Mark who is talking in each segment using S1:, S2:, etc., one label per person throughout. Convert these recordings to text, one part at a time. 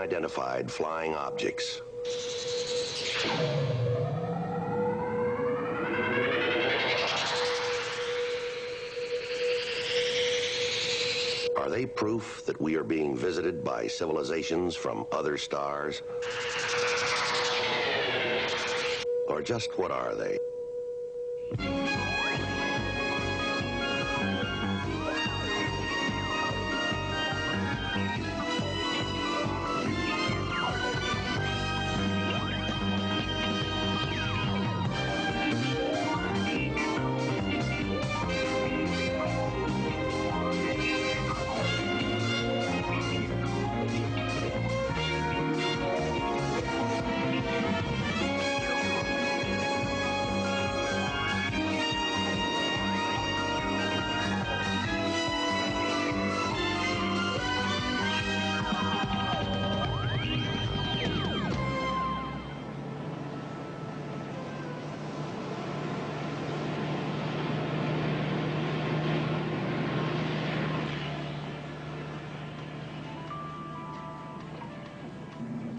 S1: unidentified flying objects. Are they proof that we are being visited by civilizations from other stars? Or just what are they?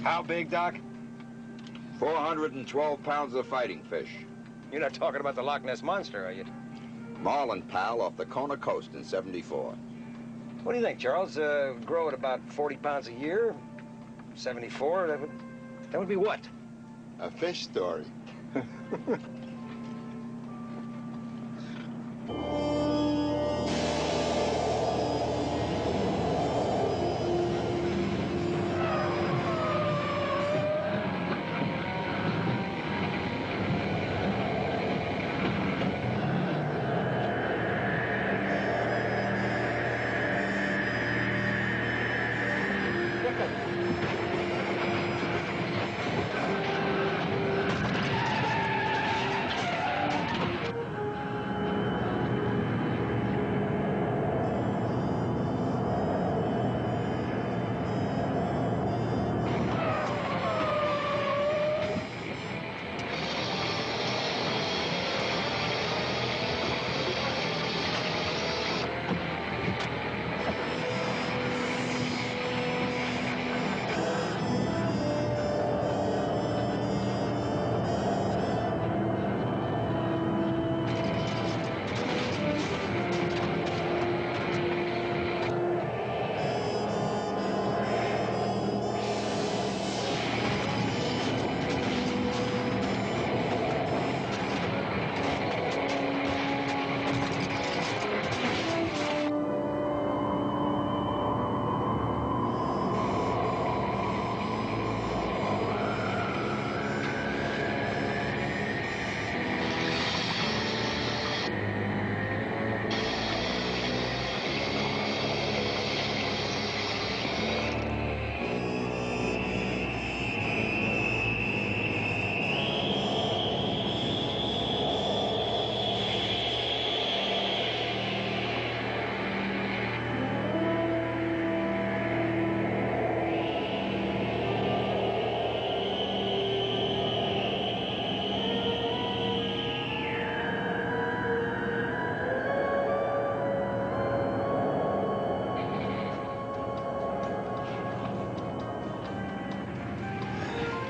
S2: How big, Doc?
S3: 412 pounds of fighting fish.
S2: You're not talking about the Loch Ness Monster, are you?
S3: Marlin pal off the Kona coast in '74.
S2: What do you think, Charles? Grow at about 40 pounds a year? 74? That would be what?
S4: A fish story.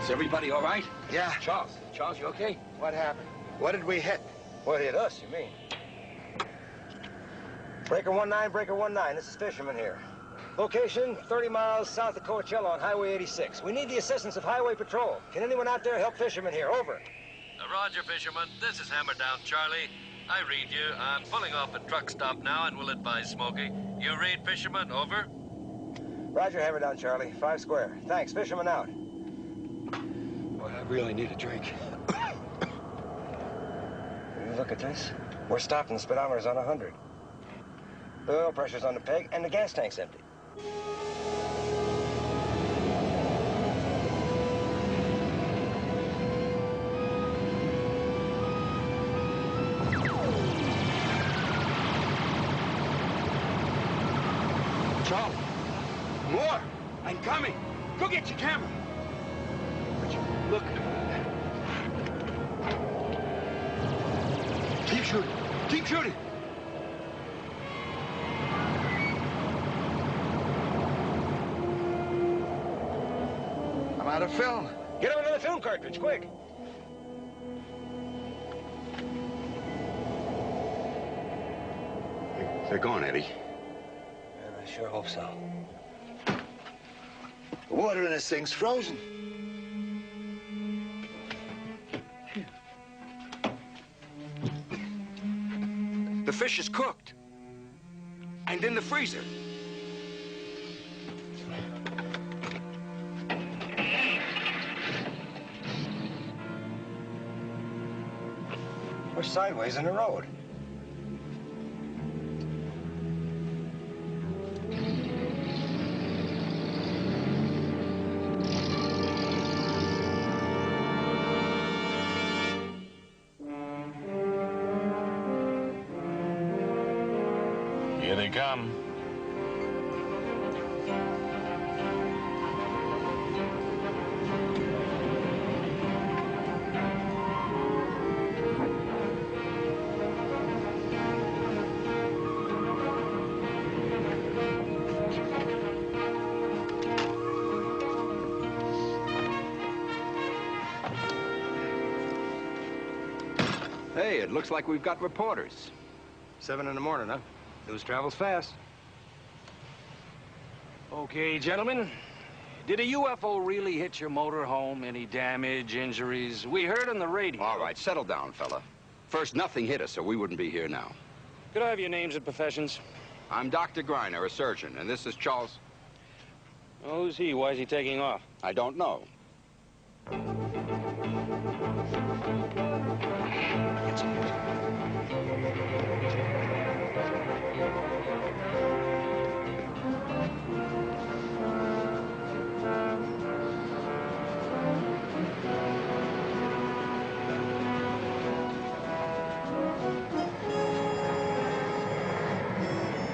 S2: Is everybody all right?
S4: Yeah.
S2: Charles, you okay?
S4: What happened? What did we hit?
S2: What hit us, you mean? Breaker 19, this is Fisherman here. Location, 30 miles south of Coachella on Highway 86. We need the assistance of Highway Patrol. Can anyone out there help Fisherman here? Over.
S5: Roger, Fisherman. This is Hammerdown Charlie. I read you. I'm pulling off at truck stop now and will advise Smokey. You read, Fisherman. Over.
S2: Roger, Hammerdown Charlie. 5 square. Thanks. Fisherman out.
S4: Boy, I really need a drink.
S2: Look at this. We're stopped and the speedometer's on 100. The oil pressure's on the peg and the gas tank's empty.
S4: Charlie! More! I'm coming! Go get your camera! Look. Keep shooting! Keep shooting!
S2: film. Get him another film cartridge, quick.
S4: They're gone, Eddie.
S2: Man, I sure hope so.
S6: The water in this thing's frozen.
S4: The fish is cooked. And in the freezer.
S2: We're sideways in the road.
S7: Here they come.
S4: Hey, it looks like we've got reporters.
S2: 7 in the morning, huh? News travels fast.
S8: Okay, gentlemen. Did a UFO really hit your motorhome? Any damage, injuries? We heard on the radio.
S3: All right, settle down, fella. First, nothing hit us, or we wouldn't be here now.
S8: Could I have your names and professions?
S3: I'm Dr. Griner, a surgeon, and this is Charles.
S8: Oh, who's he? Why is he taking off?
S3: I don't know.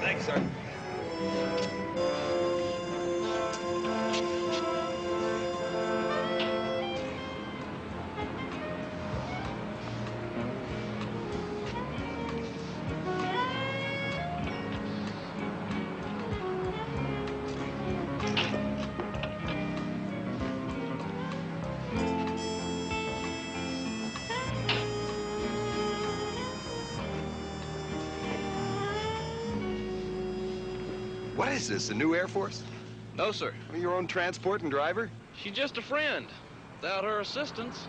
S2: Thanks, sir.
S9: What is this, a new Air Force?
S7: No, sir.
S9: Your own transport and driver?
S7: She's just a friend. Without her assistance,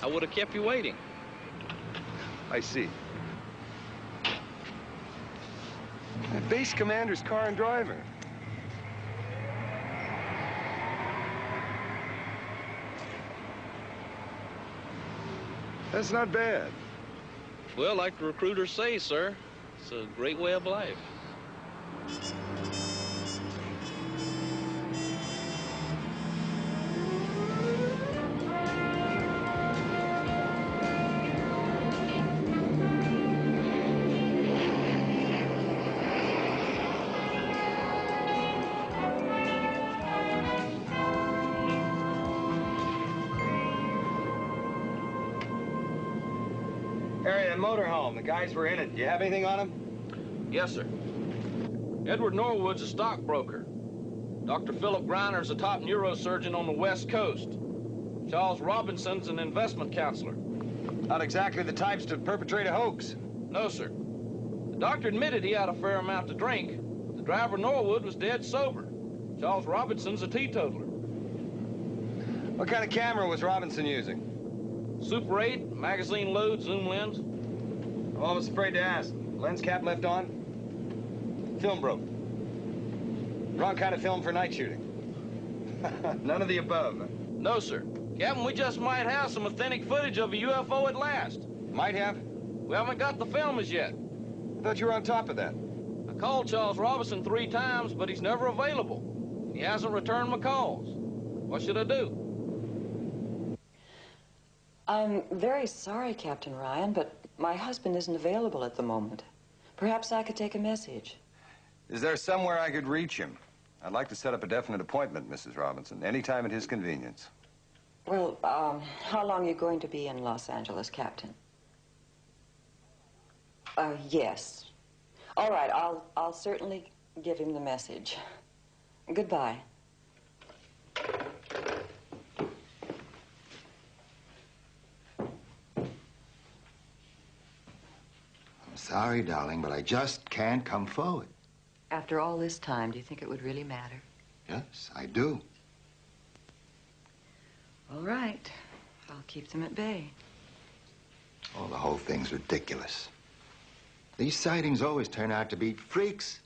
S7: I would have kept you waiting.
S9: I see. Base commander's car and driver. That's not bad.
S7: Well, like the recruiters say, sir, it's a great way of life.
S2: Area motorhome. The guys were in it. Do you have anything on them?
S7: Yes, sir. Edward Norwood's a stockbroker. Dr. Philip Griner's a top neurosurgeon on the West Coast. Charles Robinson's an investment counselor.
S2: Not exactly the types to perpetrate a hoax.
S7: No, sir. The doctor admitted he had a fair amount to drink. The driver, Norwood, was dead sober. Charles Robinson's a teetotaler.
S2: What kind of camera was Robinson using?
S7: Super 8, magazine load, zoom lens.
S2: I'm almost afraid to ask. Lens cap left on? Film broke. Wrong kind of film for night shooting. None of the above.
S7: No, sir. Captain, we just might have some authentic footage of a UFO at last.
S2: Might have.
S7: We haven't got the film as yet.
S2: I thought you were on top of that.
S7: I called Charles Robinson 3 times, but he's never available. He hasn't returned my calls. What should I do?
S10: I'm very sorry, Captain Ryan, but my husband isn't available at the moment. Perhaps I could take a message.
S9: Is there somewhere I could reach him? I'd like to set up a definite appointment, Mrs. Robinson, anytime at his convenience.
S10: Well, how long are you going to be in Los Angeles, Captain? Yes. All right, I'll certainly give him the message. Goodbye.
S6: Sorry, darling, but I just can't come forward.
S10: After all this time, do you think it would really matter?
S6: Yes, I do.
S10: All right. I'll keep them at bay.
S6: Oh, the whole thing's ridiculous. These sightings always turn out to be freaks.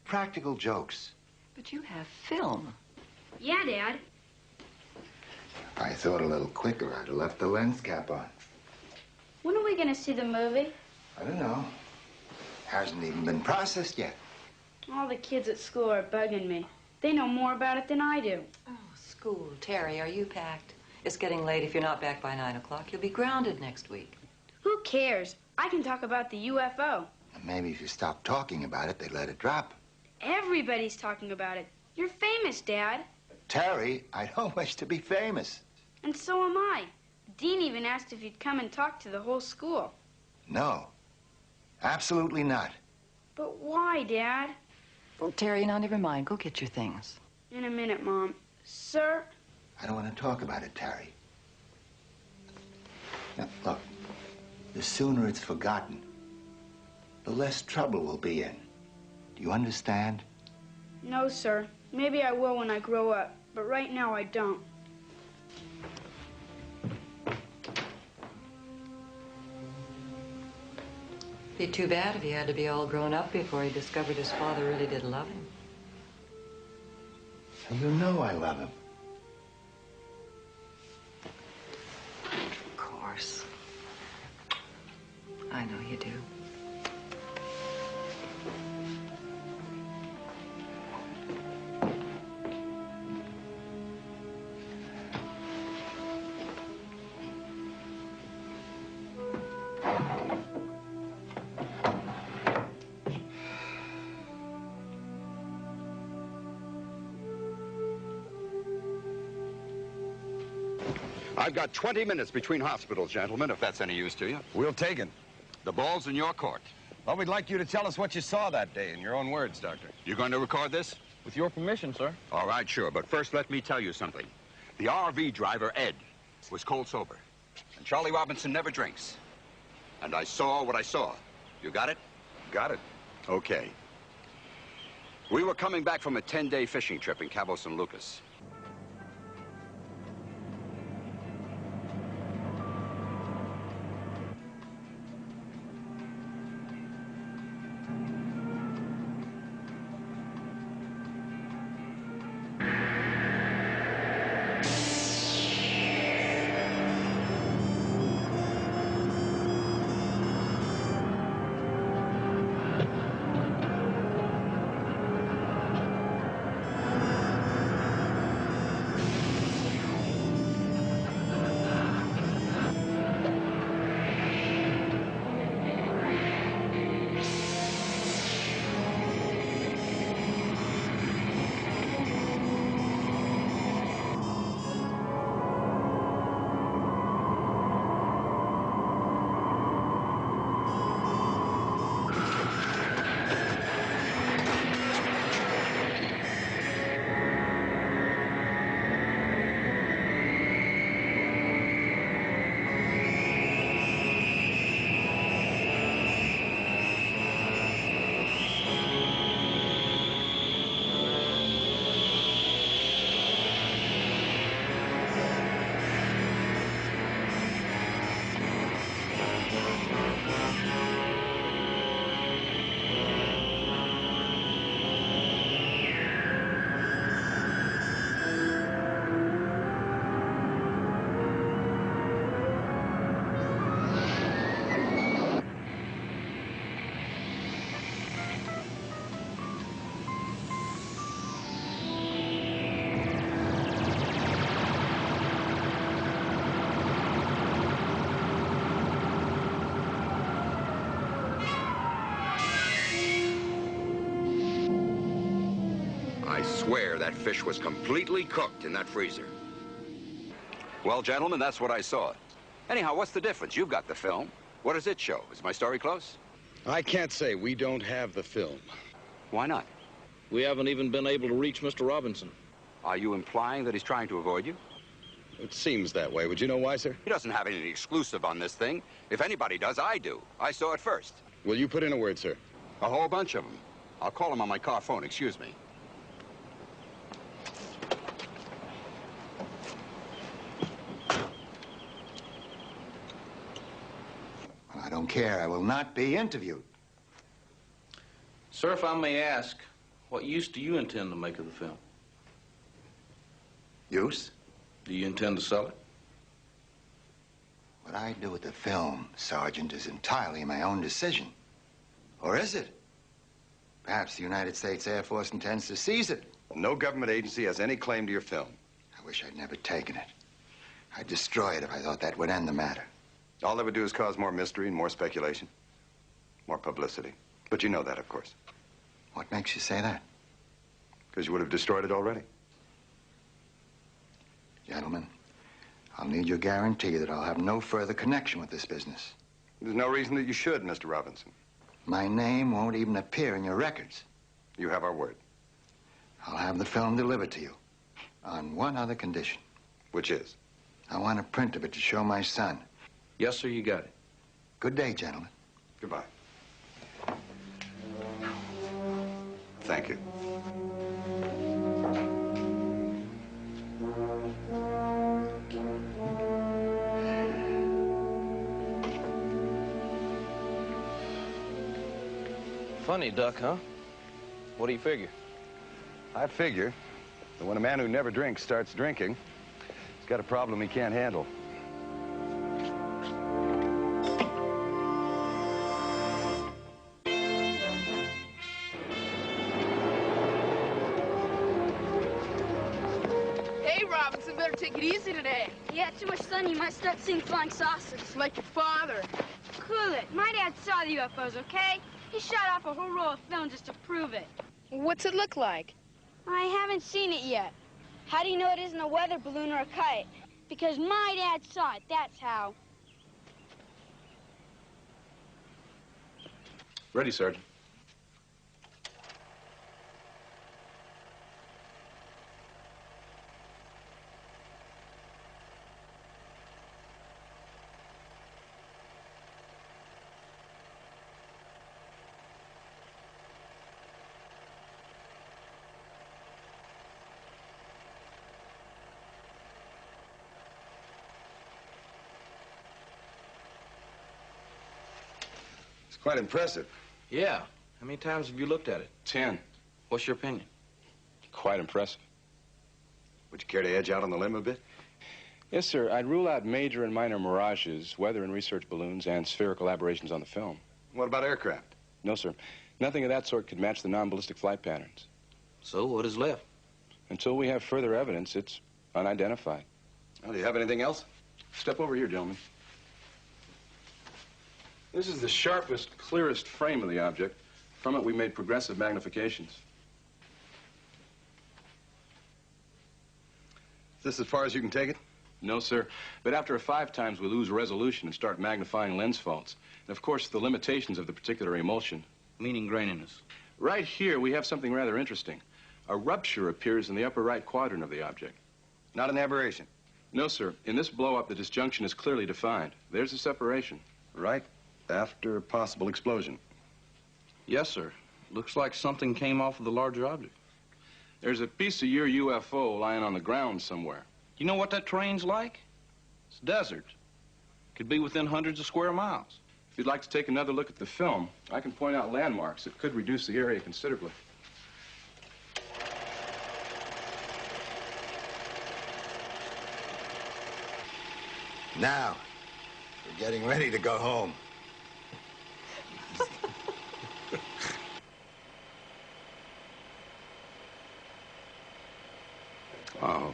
S6: Practical jokes.
S10: But you have film.
S11: Yeah, Dad.
S6: If I thought a little quicker, I'd have left the lens cap on.
S11: When are we gonna see the movie?
S6: I don't know. Hasn't even been processed yet.
S11: All the kids at school are bugging me. They know more about it than I do.
S10: Oh, school. Terry, are you packed? It's getting late. If you're not back by 9 o'clock, you'll be grounded next week.
S11: Who cares? I can talk about the UFO.
S6: And maybe if you stop talking about it, they'd let it drop.
S11: Everybody's talking about it. You're famous, Dad.
S6: Terry, I don't wish to be famous.
S11: And so am I. Dean even asked if you'd come and talk to the whole school.
S6: No. Absolutely not.
S11: But why, Dad?
S10: Well, Terry, now never mind. Go get your things.
S11: In a minute, Mom. Sir?
S6: I don't want to talk about it, Terry. Now, look. The sooner it's forgotten, the less trouble we'll be in. Do you understand?
S11: No, sir. Maybe I will when I grow up, but right now I don't.
S10: Be too bad if he had to be all grown up before he discovered his father really did love him.
S6: You know I love him.
S10: Of course. I know you do.
S3: I've got 20 minutes between hospitals, gentlemen, if that's any use to you.
S9: We'll take it.
S3: The ball's in your court.
S9: Well, we'd like you to tell us what you saw that day in your own words, Doctor.
S3: You going to record this?
S7: With your permission, sir.
S3: All right, sure. But first, let me tell you something. The RV driver, Ed, was cold sober. And Charlie Robinson never drinks. And I saw what I saw. You got it?
S9: Got it.
S3: Okay. We were coming back from a 10-day fishing trip in Cabo San Lucas. I swear that fish was completely cooked in that freezer. Well, gentlemen, that's what I saw. Anyhow, what's the difference? You've got the film. What does it show? Is my story close?
S8: I can't say. We don't have the film.
S3: Why not?
S7: We haven't even been able to reach Mr. Robinson.
S3: Are you implying that he's trying to avoid you?
S8: It seems that way. Would you know why, sir?
S3: He doesn't have any exclusive on this thing. If anybody does, I do. I saw it first.
S9: Will you put in a word, sir?
S3: A whole bunch of them. I'll call them on my car phone. Excuse me.
S6: Well, I don't care. I will not be interviewed.
S7: Sir, if I may ask, what use do you intend to make of the film?
S6: Use?
S7: Do you intend to sell it?
S6: What I do with the film, Sergeant, is entirely my own decision. Or is it? Perhaps the United States Air Force intends to seize it.
S9: No government agency has any claim to your film.
S6: I wish I'd never taken it. I'd destroy it if I thought that would end the matter.
S9: All that would do is cause more mystery and more speculation. More publicity. But you know that, of course.
S6: What makes you say that?
S9: Because you would have destroyed it already.
S6: Gentlemen, I'll need your guarantee that I'll have no further connection with this business.
S9: There's no reason that you should, Mr. Robinson.
S6: My name won't even appear in your records.
S9: You have our word.
S6: I'll have the film delivered to you on one other condition.
S9: Which is?
S6: I want a print of it to show my son.
S7: Yes, sir, you got it.
S6: Good day, gentlemen.
S9: Goodbye. Thank you.
S7: Funny duck, huh? What do you figure?
S9: I figure that when a man who never drinks starts drinking, he's got a problem he can't handle.
S12: Hey, Robinson, better take it easy today.
S11: Yeah, too much sun, you might start seeing flying saucers.
S12: It's like your father.
S11: Cool it. My dad saw the UFOs, okay? He shot off a whole roll of film just to prove it.
S12: What's it look like?
S11: I haven't seen it yet. How do you know it isn't a weather balloon or a kite? Because my dad saw it, that's how.
S7: Ready, Sergeant.
S9: Quite impressive.
S7: Yeah. How many times have you looked at it?
S9: 10.
S7: What's your opinion?
S9: Quite impressive. Would you care to edge out on the limb a bit?
S13: Yes, sir. I'd rule out major and minor mirages, weather and research balloons, and spherical aberrations on the film.
S9: What about aircraft?
S13: No, sir. Nothing of that sort could match the non-ballistic flight patterns.
S7: So what is left?
S13: Until we have further evidence, it's unidentified.
S9: Well, do you have anything else?
S13: Step over here, gentlemen. This is the sharpest, clearest frame of the object. From it, we made progressive magnifications.
S9: Is this as far as you can take it?
S13: No, sir. But after 5 times, we lose resolution and start magnifying lens faults. And, of course, the limitations of the particular emulsion.
S7: Meaning graininess.
S13: Right here, we have something rather interesting. A rupture appears in the upper right quadrant of the object.
S9: Not an aberration?
S13: No, sir. In this blow-up, the disjunction is clearly defined. There's a separation.
S9: Right after a possible explosion.
S7: Yes, sir. Looks like something came off of the larger object.
S13: There's a piece of your UFO lying on the ground somewhere.
S7: You know what that terrain's like? It's desert. Could be within hundreds of square miles.
S13: If you'd like to take another look at the film, I can point out landmarks that could reduce the area considerably.
S6: Now, we're getting ready to go home.
S3: Oh.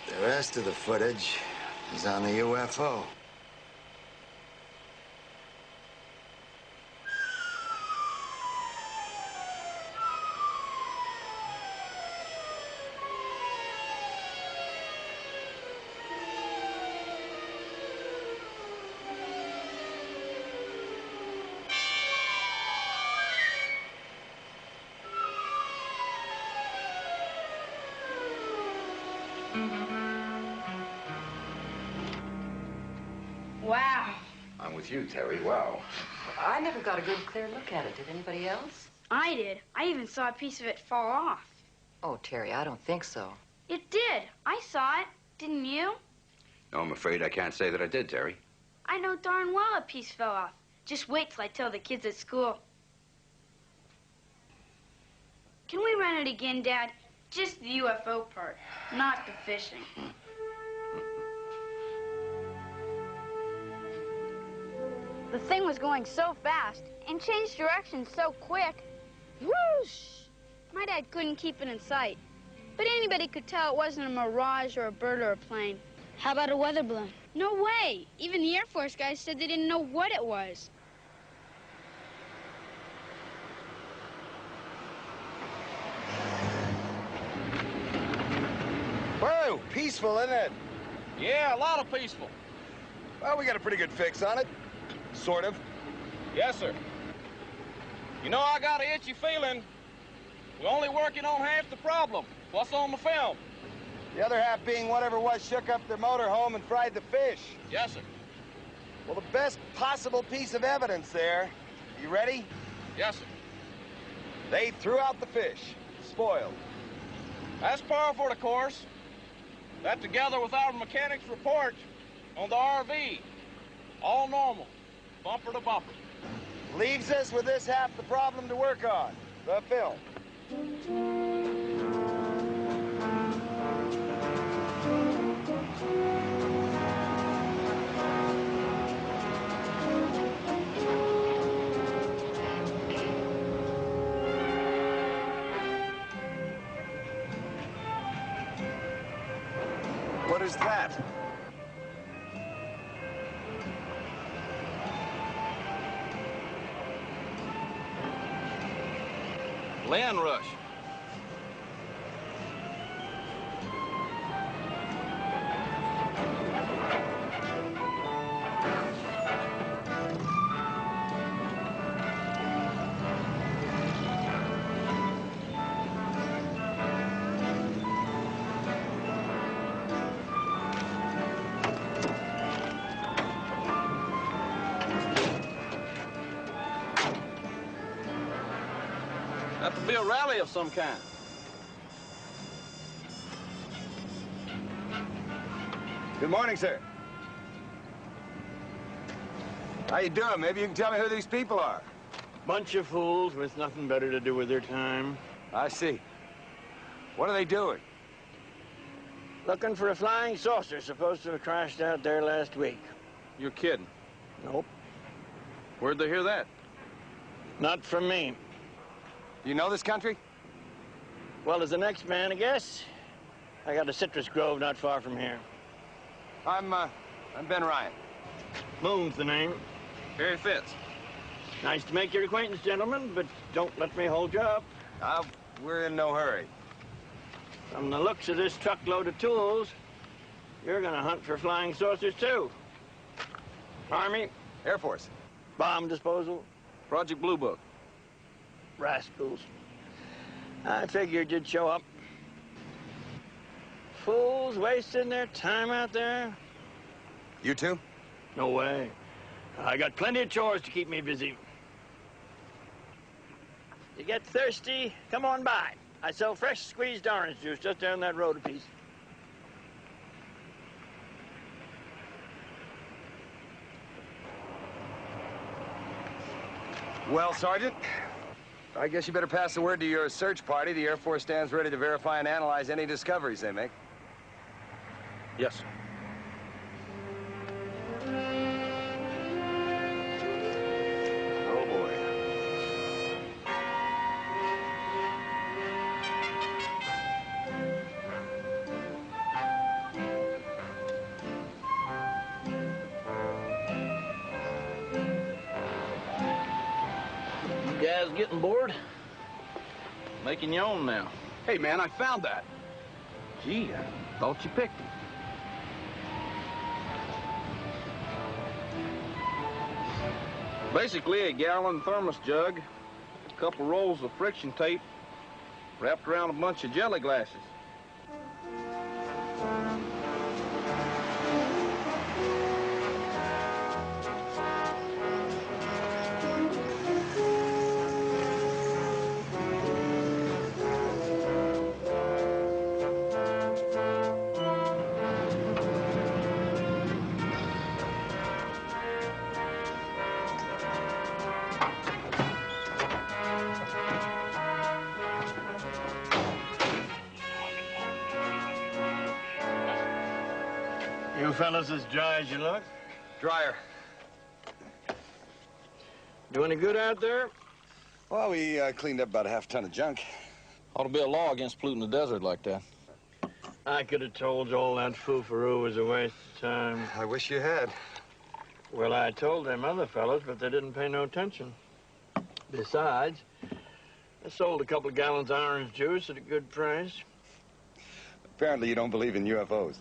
S6: The rest of the footage is on the UFO.
S11: Wow.
S3: I'm with you, Terry. Wow.
S10: I never got a good, clear look at it. Did anybody else?
S11: I did. I even saw a piece of it fall off.
S10: Oh, Terry, I don't think so.
S11: It did. I saw it. Didn't you?
S3: No, I'm afraid I can't say that I did, Terry.
S11: I know darn well a piece fell off. Just wait till I tell the kids at school. Can we run it again, Dad? Just the UFO part, not the fishing. The thing was going so fast and changed direction so quick. Whoosh! My dad couldn't keep it in sight. But anybody could tell it wasn't a mirage or a bird or a plane. How about a weather balloon? No way! Even the Air Force guys said they didn't know what it was.
S2: Whoa, peaceful, isn't it?
S7: Yeah, a lot of peaceful.
S2: Well, we got a pretty good fix on it. Sort of.
S7: Yes, sir. You know, I got an itchy feeling we're only working on half the problem. What's on the film?
S2: The other half being whatever was shook up their motorhome and fried the fish.
S7: Yes, sir.
S2: Well, the best possible piece of evidence there. You ready?
S7: Yes, sir.
S2: They threw out the fish. Spoiled.
S7: That's par for the course. That together with our mechanic's report on the RV. All normal. Bumper to bumper.
S2: Leaves us with this half the problem to work on. The film. What is that?
S7: Land rush. That would be a rally of some kind.
S2: Good morning, sir. How you doing? Maybe you can tell me who these people are.
S14: Bunch of fools with nothing better to do with their time.
S2: I see. What are they doing?
S14: Looking for a flying saucer supposed to have crashed out there last week.
S7: You're kidding.
S14: Nope.
S7: Where'd they hear that?
S14: Not from me.
S2: Do you know this country?
S14: Well, as the next man, I guess. I got a citrus grove not far from here.
S2: I'm Ben Ryan.
S14: Moon's the name.
S7: Harry Fitz.
S14: Nice to make your acquaintance, gentlemen, but don't let me hold you up.
S2: We're in no hurry.
S14: From the looks of this truckload of tools, you're gonna hunt for flying saucers, too. Army?
S2: Air Force.
S14: Bomb disposal?
S7: Project Blue Book.
S14: Rascals. I figured you'd show up. Fools wasting their time out there.
S2: You too?
S14: No way. I got plenty of chores to keep me busy. You get thirsty, come on by. I sell fresh squeezed orange juice just down that road a piece.
S2: Well, Sergeant, I guess you better pass the word to your search party. The Air Force stands ready to verify and analyze any discoveries they make.
S7: Yes, sir.
S2: Oh, boy.
S7: You guys getting bored? Making your own now.
S3: Hey, man, I found that.
S7: Gee, I thought you picked him. Basically, a gallon thermos jug, a couple rolls of friction tape, wrapped around a bunch of jelly glasses.
S14: fellas as dry as you look?
S9: Dryer.
S14: Do any good out there?
S9: Well, we cleaned up about a half ton of junk.
S7: Ought to be a law against polluting the desert like that.
S14: I could have told you all that foo-faroo was a waste of time.
S9: I wish you had.
S14: Well, I told them other fellas, but they didn't pay no attention. Besides, I sold a couple of gallons of orange juice at a good price.
S9: Apparently you don't believe in UFOs.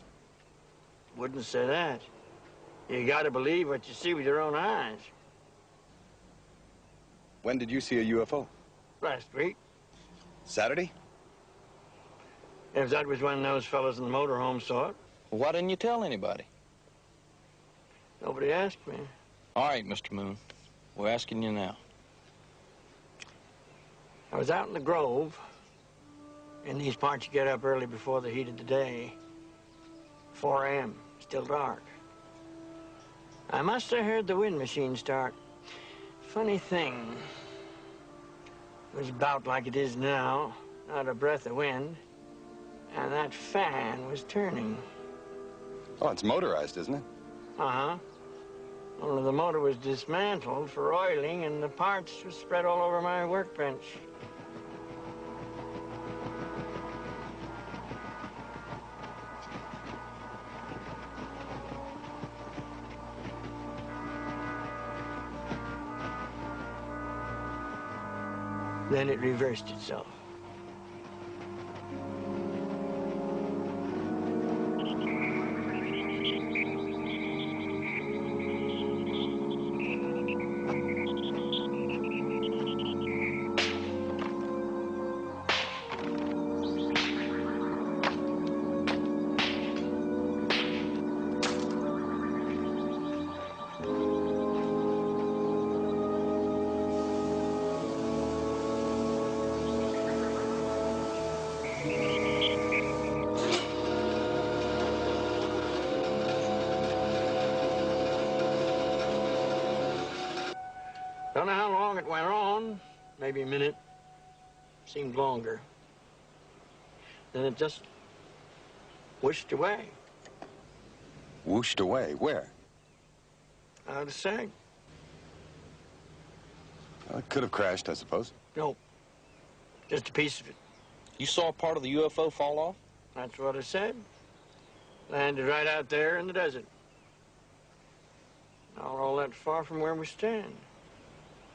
S14: Wouldn't say that. You gotta believe what you see with your own eyes.
S9: When did you see a UFO?
S14: Last week.
S9: Saturday?
S14: If that was when those fellas in the motorhome saw it.
S7: Well, why didn't you tell anybody?
S14: Nobody asked me.
S7: All right, Mr. Moon. We're asking you now.
S14: I was out in the Grove. In these parts, you get up early before the heat of the day. 4 a.m., still dark. I must have heard the wind machine start. Funny thing. It was about like it is now, not a breath of wind. And that fan was turning.
S9: Oh, it's motorized, isn't it?
S14: Uh-huh. Only the motor was dismantled for oiling, and the parts were spread all over my workbench. Then it reversed itself. Don't know how long it went on, maybe a minute, seemed longer. Then it just whooshed away.
S9: Whooshed away? Where?
S14: Out of sight.
S9: Well, it could have crashed, I suppose.
S14: No, just a piece of it.
S7: You saw part of the UFO fall off?
S14: That's what I said. Landed right out there in the desert. Not all that far from where we stand.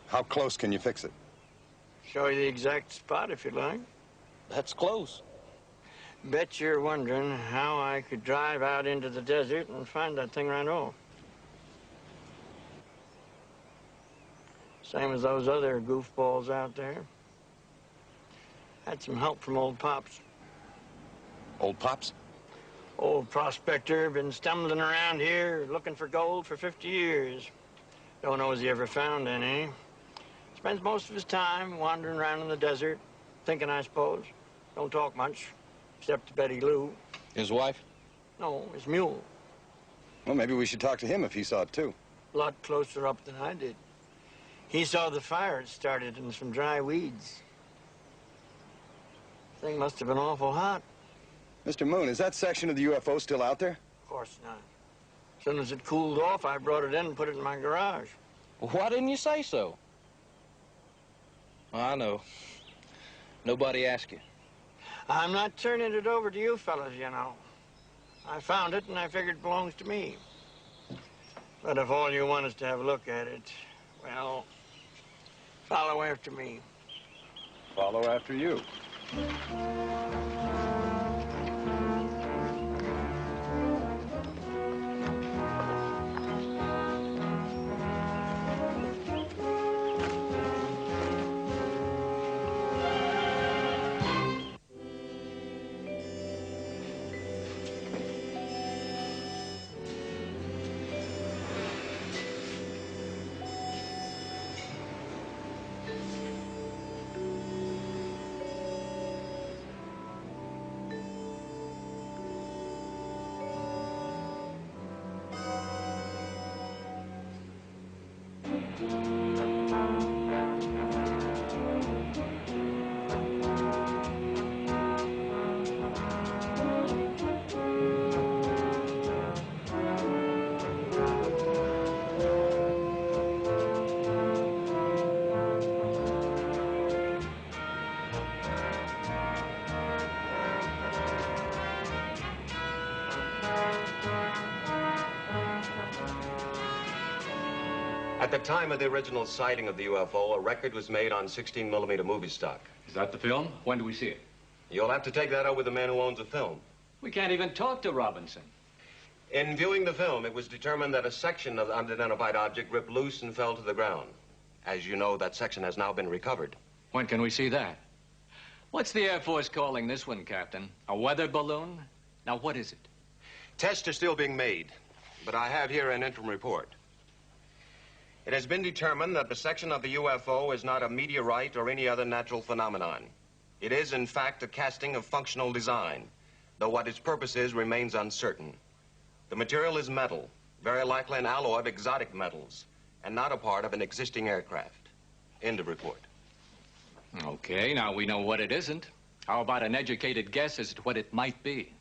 S9: How close can you fix it?
S14: Show you the exact spot if you like.
S7: That's close.
S14: Bet you're wondering how I could drive out into the desert and find that thing right off. Same as those other goofballs out there. Had some help from old Pops.
S9: Old Pops?
S14: Old prospector, been stumbling around here looking for gold for 50 years. Don't know as he ever found any. Spends most of his time wandering around in the desert, thinking, I suppose. Don't talk much, except to Betty Lou.
S7: His wife?
S14: No, his mule.
S9: Well, maybe we should talk to him if he saw it, too.
S14: A lot closer up than I did. He saw the fire it started in some dry weeds. Thing must have been awful hot.
S9: Mr. Moon, is that section of the UFO still out there?
S14: Of course not. As soon as it cooled off, I brought it in and put it in my garage.
S7: Well, why didn't you say so? Well, I know. Nobody asked you.
S14: I'm not turning it over to you fellas, you know. I found it and I figured it belongs to me. But if all you want is to have a look at it, well, follow after me.
S9: Follow after you.
S15: At the time of the original sighting of the UFO, a record was made on 16mm movie stock.
S16: Is that the film? When do we see it?
S15: You'll have to take that up with the man who owns the film.
S16: We can't even talk to Robinson.
S15: In viewing the film, it was determined that a section of the unidentified object ripped loose and fell to the ground. As you know, that section has now been recovered.
S16: When can we see that? What's the Air Force calling this one, Captain? A weather balloon? Now, what is it?
S15: Tests are still being made, but I have here an interim report. It has been determined that the section of the UFO is not a meteorite or any other natural phenomenon. It is, in fact, a casting of functional design, though what its purpose is remains uncertain. The material is metal, very likely an alloy of exotic metals, and not a part of an existing aircraft. End of report.
S16: Okay, now we know what it isn't. How about an educated guess as to what it might be?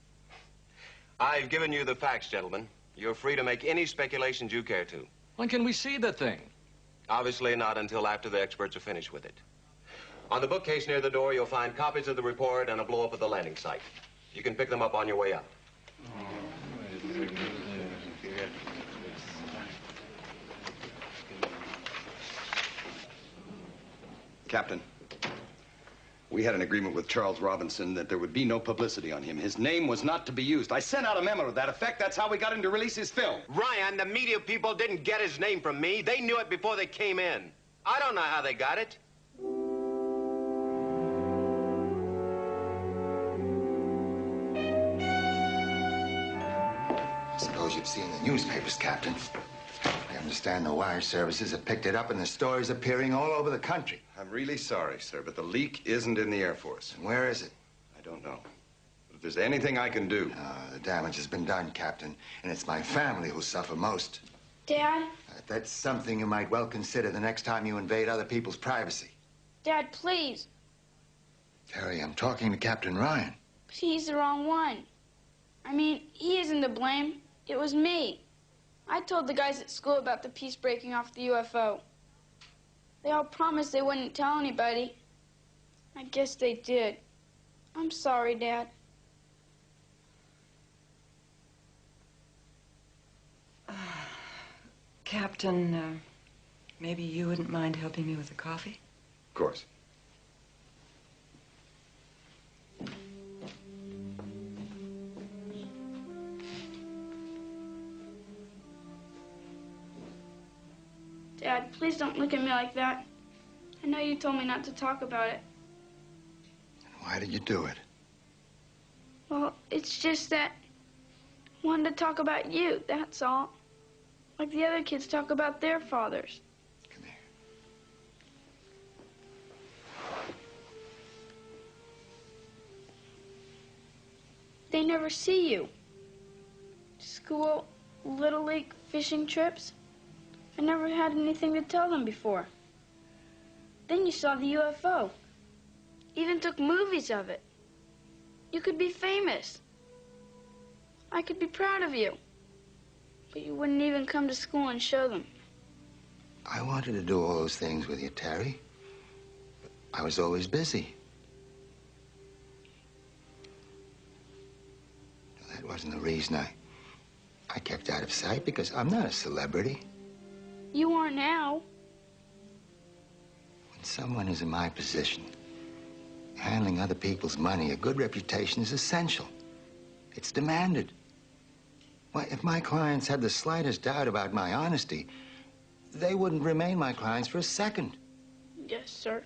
S15: I've given you the facts, gentlemen. You're free to make any speculations you care to.
S16: When can we see the thing?
S15: Obviously not until after the experts are finished with it. On the bookcase near the door, you'll find copies of the report and a blow-up of the landing site. You can pick them up on your way out.
S9: Captain, we had an agreement with Charles Robinson that there would be no publicity on him. His name was not to be used. I sent out a memo to that effect. That's how we got him to release his film.
S15: Ryan, the media people didn't get his name from me. They knew it before they came in. I don't know how they got it.
S6: I suppose you've seen the newspapers, Captain. I understand the wire services have picked it up and the story's appearing all over the country.
S9: I'm really sorry, sir, but the leak isn't in the Air Force.
S6: And where is it?
S9: I don't know. But if there's anything I can do...
S6: The damage has been done, Captain, and it's my family who'll suffer most.
S11: Dad?
S6: That's something you might well consider the next time you invade other people's privacy.
S11: Dad, please.
S6: Terry, I'm talking to Captain Ryan.
S11: But he's the wrong one. I mean, he isn't to blame. It was me. I told the guys at school about the piece breaking off the UFO. They all promised they wouldn't tell anybody. I guess they did. I'm sorry, Dad.
S10: Captain, maybe you wouldn't mind helping me with the coffee?
S9: Of course.
S11: Dad, please don't look at me like that. I know you told me not to talk about it.
S6: Why did you do it?
S11: Well, it's just that I wanted to talk about you, that's all. Like the other kids talk about their fathers.
S6: Come here.
S11: They never see you. School, Little League, fishing trips. I never had anything to tell them before. Then you saw the UFO. Even took movies of it. You could be famous. I could be proud of you. But you wouldn't even come to school and show them.
S6: I wanted to do all those things with you, Terry. But I was always busy. That wasn't the reason I kept out of sight, because I'm not a celebrity.
S11: You are now.
S6: When someone is in my position, handling other people's money, a good reputation is essential. It's demanded. Why, if my clients had the slightest doubt about my honesty, they wouldn't remain my clients for a second.
S11: Yes, sir.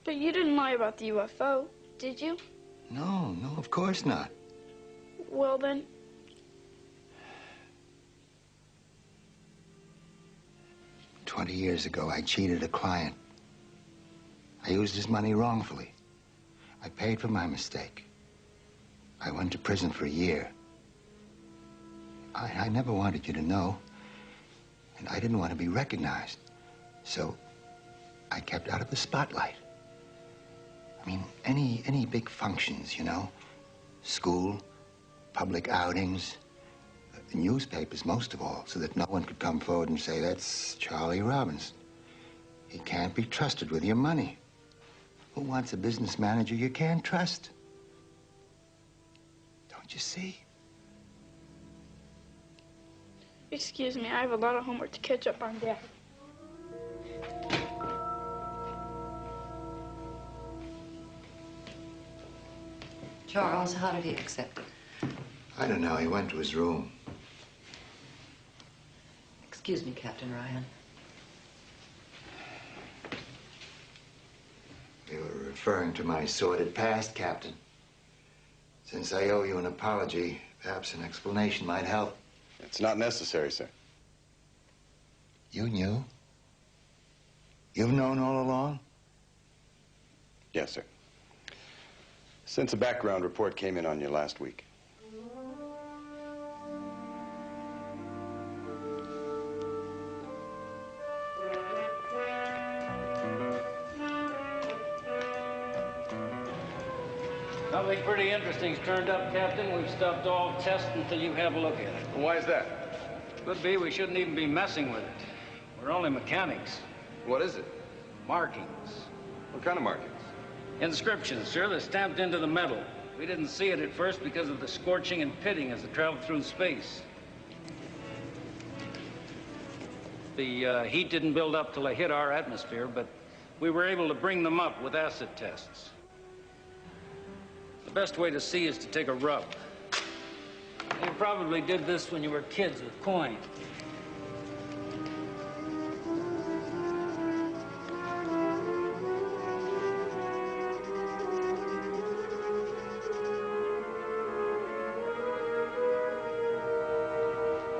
S11: But you didn't lie about the UFO, did you?
S6: No, of course not.
S11: Well, then...
S6: 20 years ago, I cheated a client. I used his money wrongfully. I paid for my mistake. I went to prison for a year. I never wanted you to know, and I didn't want to be recognized. So I kept out of the spotlight. I mean, any big functions, you know? School, public outings, newspapers most of all, so that no one could come forward and say, that's Charlie Robinson. He can't be trusted with your money. Who wants a business manager you can't trust? Don't you see?
S11: Excuse me, I have a lot of homework to catch up on, Dad.
S10: Charles, how did he accept it?
S6: I don't know. He went to his room.
S10: Excuse me, Captain Ryan.
S6: You were referring to my sordid past, Captain. Since I owe you an apology, perhaps an explanation might help.
S9: It's not necessary, sir.
S6: You knew? You've known all along?
S9: Yes, sir. Since a background report came in on you last week.
S8: Something pretty interesting's turned up, Captain. We've stopped all tests until you have a look at it.
S13: Why is that?
S8: Could be we shouldn't even be messing with it. We're only mechanics.
S13: What is it?
S8: Markings.
S13: What kind of markings?
S8: Inscriptions, sir. They're stamped into the metal. We didn't see it at first because of the scorching and pitting as it traveled through space. The heat didn't build up till it hit our atmosphere, but we were able to bring them up with acid tests. The best way to see is to take a rub. You probably did this when you were kids with coin.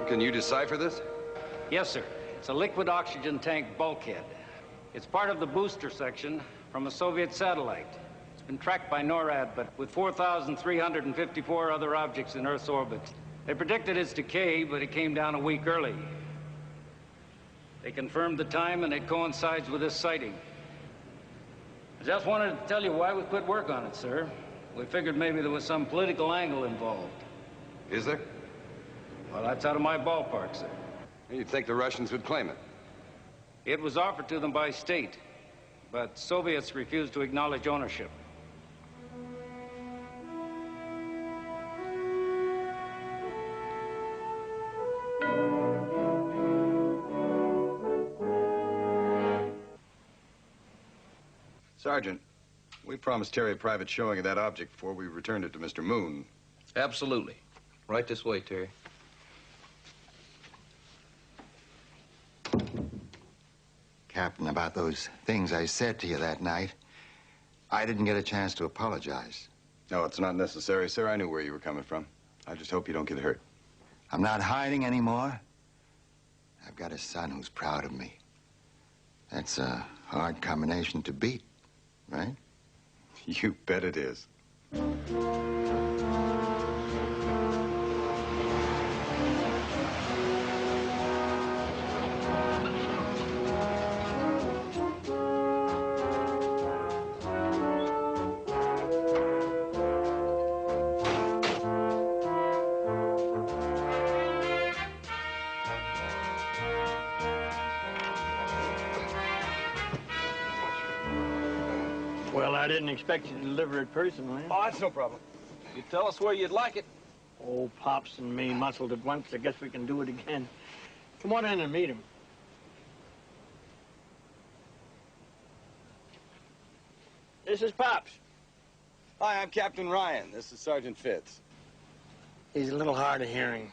S13: Can you decipher this?
S8: Yes, sir. It's a liquid oxygen tank bulkhead. It's part of the booster section from a Soviet satellite. It's been tracked by NORAD, but with 4,354 other objects in Earth's orbit. They predicted its decay, but it came down a week early. They confirmed the time, and it coincides with this sighting. I just wanted to tell you why we quit work on it, sir. We figured maybe there was some political angle involved.
S13: Is there?
S8: Well, that's out of my ballpark, sir.
S13: You'd think the Russians would claim it.
S8: It was offered to them by state, but Soviets refused to acknowledge ownership.
S9: Sergeant, we promised Terry a private showing of that object before we returned it to Mr. Moon.
S17: Absolutely. Right this way, Terry.
S6: Captain, about those things I said to you that night, I didn't get a chance to apologize.
S9: No, it's not necessary, sir. I knew where you were coming from. I just hope you don't get hurt.
S6: I'm not hiding anymore. I've got a son who's proud of me. That's a hard combination to beat, right?
S9: You bet it is.
S14: Well, I didn't expect you to deliver it personally.
S2: Oh, that's no problem.
S7: You tell us where you'd like it.
S14: Old Pops and me muscled it once. I guess we can do it again. Come on in and meet him. This is Pops.
S9: Hi, I'm Captain Ryan. This is Sergeant Fitz.
S14: He's a little hard of hearing.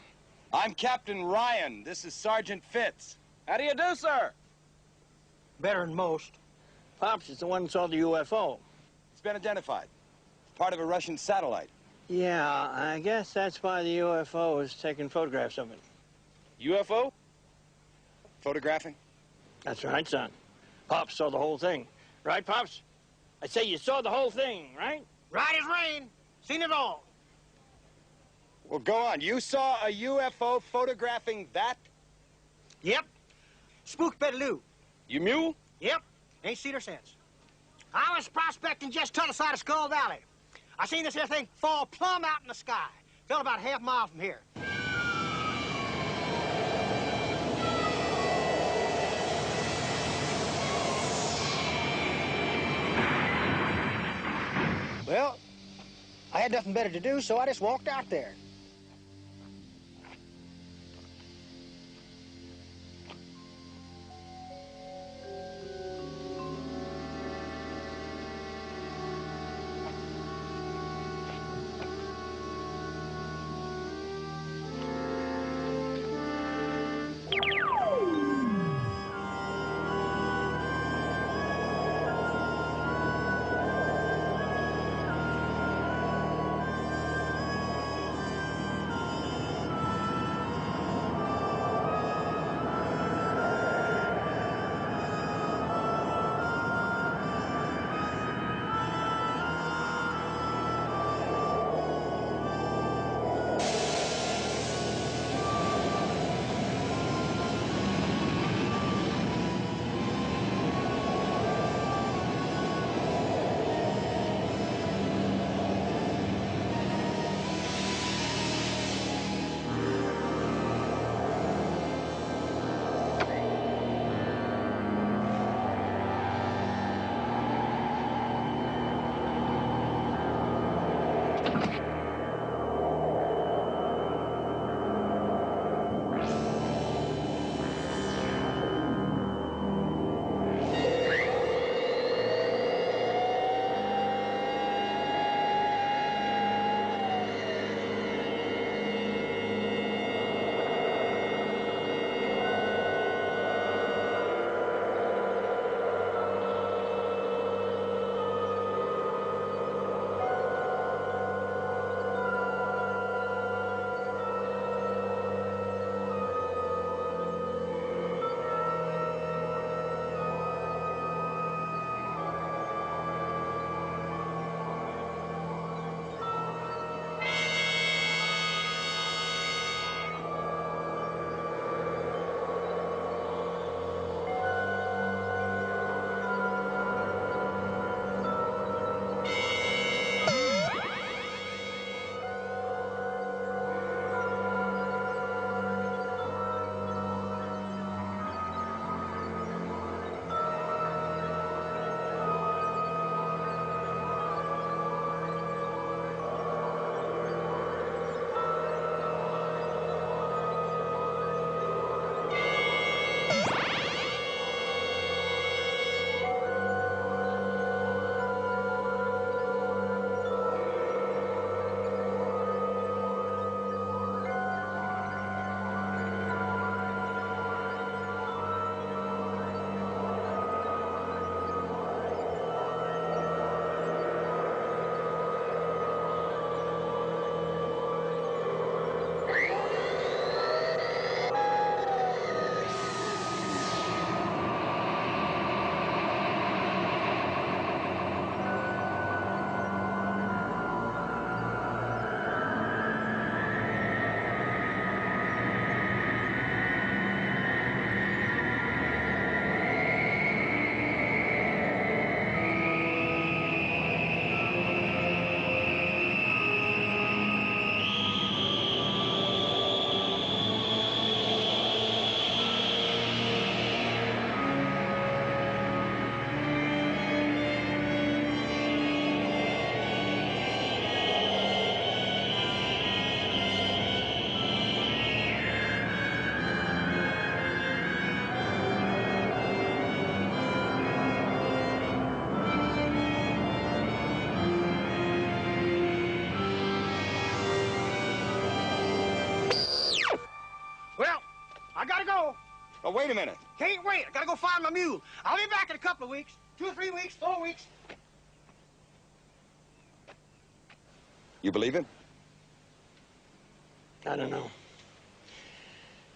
S9: I'm Captain Ryan. This is Sergeant Fitz.
S7: How do you do, sir?
S14: Better than most. Pops is the one who saw the UFO.
S9: It's been identified. Part of a Russian satellite.
S14: Yeah, I guess that's why the UFO is taking photographs of it.
S9: UFO? Photographing?
S14: That's right, son. Pops saw the whole thing. Right, Pops? I say you saw the whole thing, right?
S2: Right as rain. Seen it all.
S9: Well, go on. You saw a UFO photographing that?
S2: Yep. Spook Petaloo.
S9: You mule?
S2: Yep. Ain't seen her since. I was prospecting just t'other side of Skull Valley. I seen this here thing fall plumb out in the sky. Fell about half a mile from here. Well, I had nothing better to do, so I just walked out there.
S14: I gotta go.
S9: Oh, wait a minute.
S14: Can't wait. I gotta go find my mule. I'll be back in a couple of weeks. 2 or 3 weeks, 4 weeks.
S9: You believe him?
S14: I don't know.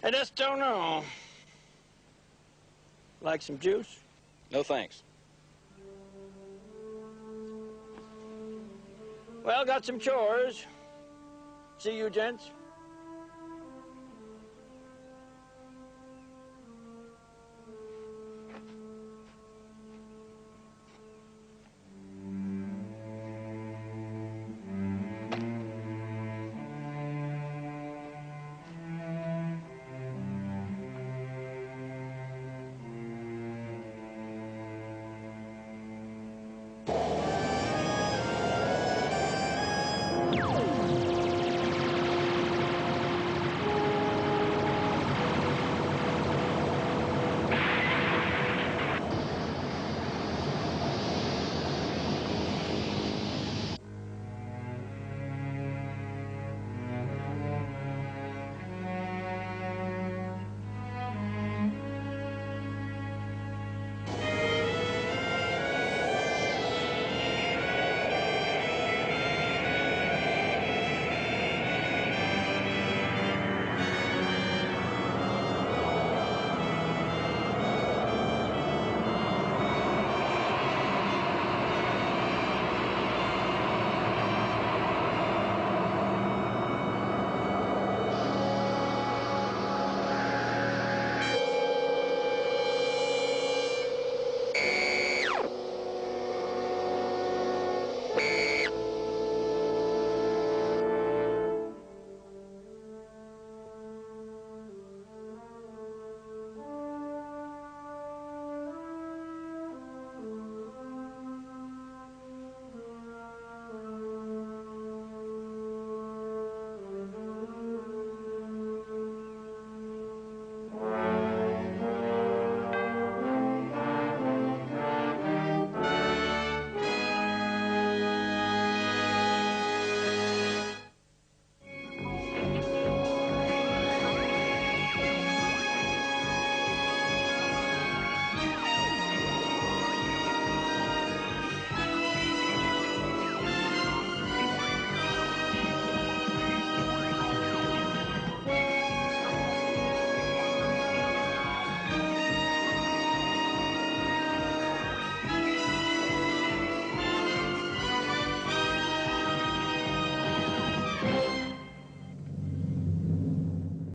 S14: I just don't know. Like some juice?
S17: No thanks.
S14: Well, got some chores. See you, gents.